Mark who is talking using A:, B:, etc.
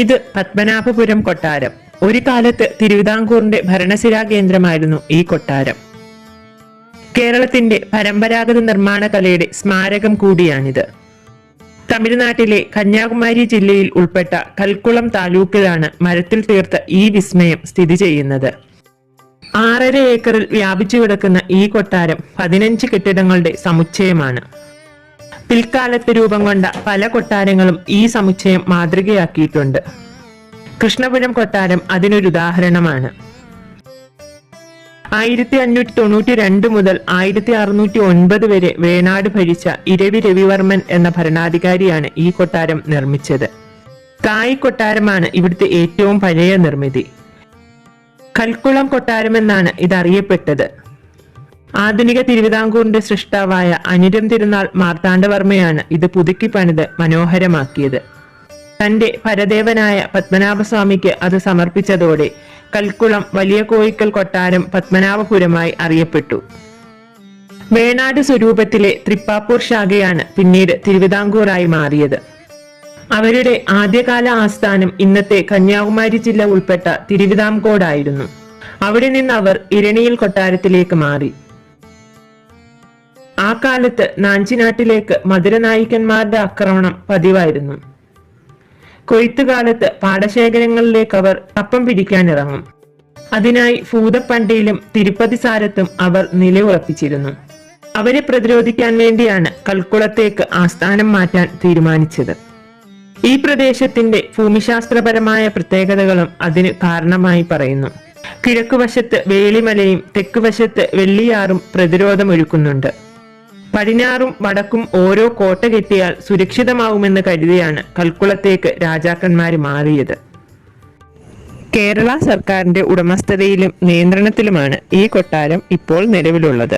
A: ഇത് പത്മനാഭപുരം കൊട്ടാരം. ഒരു കാലത്ത് തിരുവിതാംകൂറിന്റെ ഭരണസിരാ കേന്ദ്രമായിരുന്നു ഈ കൊട്ടാരം. കേരളത്തിന്റെ പരമ്പരാഗത നിർമ്മാണ കലയുടെ സ്മാരകം കൂടിയാണിത്. തമിഴ്നാട്ടിലെ കന്യാകുമാരി ജില്ലയിൽ ഉൾപ്പെട്ട കൽക്കുളം താലൂക്കിലാണ് മരത്തിൽ തീർത്ത ഈ വിസ്മയം സ്ഥിതി ചെയ്യുന്നത്. 6.5 ഏക്കറിൽ വ്യാപിച്ചു കിടക്കുന്ന ഈ കൊട്ടാരം 15 കെട്ടിടങ്ങളുടെ സമുച്ചയമാണ്. പിൽക്കാലത്ത് രൂപം കൊണ്ട പല കൊട്ടാരങ്ങളും ഈ സമുച്ചയം മാതൃകയാക്കിയിട്ടുണ്ട്. കൃഷ്ണപുരം കൊട്ടാരം അതിനൊരു ഉദാഹരണമാണ്. 1592 മുതൽ 1609 വരെ വേണാട് ഭരിച്ച ഇരവി രവിവർമ്മൻ എന്ന ഭരണാധികാരിയാണ് ഈ കൊട്ടാരം നിർമ്മിച്ചത്. തായ് കൊട്ടാരമാണ് ഇവിടുത്തെ ഏറ്റവും പഴയ നിർമ്മിതി. കൽക്കുളം കൊട്ടാരമെന്നാണ് ഇതറിയപ്പെട്ടത്. ആധുനിക തിരുവിതാംകൂറിന്റെ സൃഷ്ടാവായ അനിരം തിരുനാൾ മാർത്താണ്ഡവർമ്മയാണ് ഇത് പുതുക്കി പണിത് മനോഹരമാക്കിയത്. തന്റെ പരദേവനായ പത്മനാഭസ്വാമിക്ക് അത് സമർപ്പിച്ചതോടെ കൽക്കുളം വലിയ കോയിക്കൽ കൊട്ടാരം പത്മനാഭപുരമായി അറിയപ്പെട്ടു. വേണാട് സ്വരൂപത്തിലെ തൃപ്പാപ്പൂർ ശാഖയാണ് പിന്നീട് തിരുവിതാംകൂറായി മാറിയത്. അവരുടെ ആദ്യകാല ആസ്ഥാനം ഇന്നത്തെ കന്യാകുമാരി ജില്ല ഉൾപ്പെട്ട തിരുവിതാംകോടായിരുന്നു. അവിടെ നിന്ന് അവർ ഇരണിയിൽ കൊട്ടാരത്തിലേക്ക് മാറി. ആ കാലത്ത് നാഞ്ചിനാട്ടിലേക്ക് മധുരനായിക്കന്മാരുടെ ആക്രമണം പതിവായിരുന്നു. കൊയ്ത്തുകാലത്ത് പാടശേഖരങ്ങളിലേക്ക് അവർ കപ്പം പിടിക്കാനിറങ്ങും. അതിനായി ഭൂതപ്പണ്ടിയിലും തിരുപ്പതി സാരത്തും അവർ നിലയുറപ്പിച്ചിരുന്നു. അവരെ പ്രതിരോധിക്കാൻ വേണ്ടിയാണ് കൽക്കുളത്തേക്ക് ആസ്ഥാനം മാറ്റാൻ തീരുമാനിച്ചത്. ഈ പ്രദേശത്തിന്റെ ഭൂമിശാസ്ത്രപരമായ പ്രത്യേകതകളും അതിന് കാരണമായി പറയുന്നു. കിഴക്കുവശത്ത് വേളിമലയും തെക്കുവശത്ത് വെള്ളിയാറും പ്രതിരോധമൊരുക്കുന്നുണ്ട്. പടിഞ്ഞാറും വടക്കും ഓരോ കോട്ട കെട്ടിയാൽ സുരക്ഷിതമാവുമെന്ന് കരുതിയാണ് കൽക്കുളത്തേക്ക് രാജാക്കന്മാർ മാറിയത്. കേരള സർക്കാരിന്റെ ഉടമസ്ഥതയിലും നിയന്ത്രണത്തിലുമാണ് ഈ കൊട്ടാരം ഇപ്പോൾ നിലവിലുള്ളത്.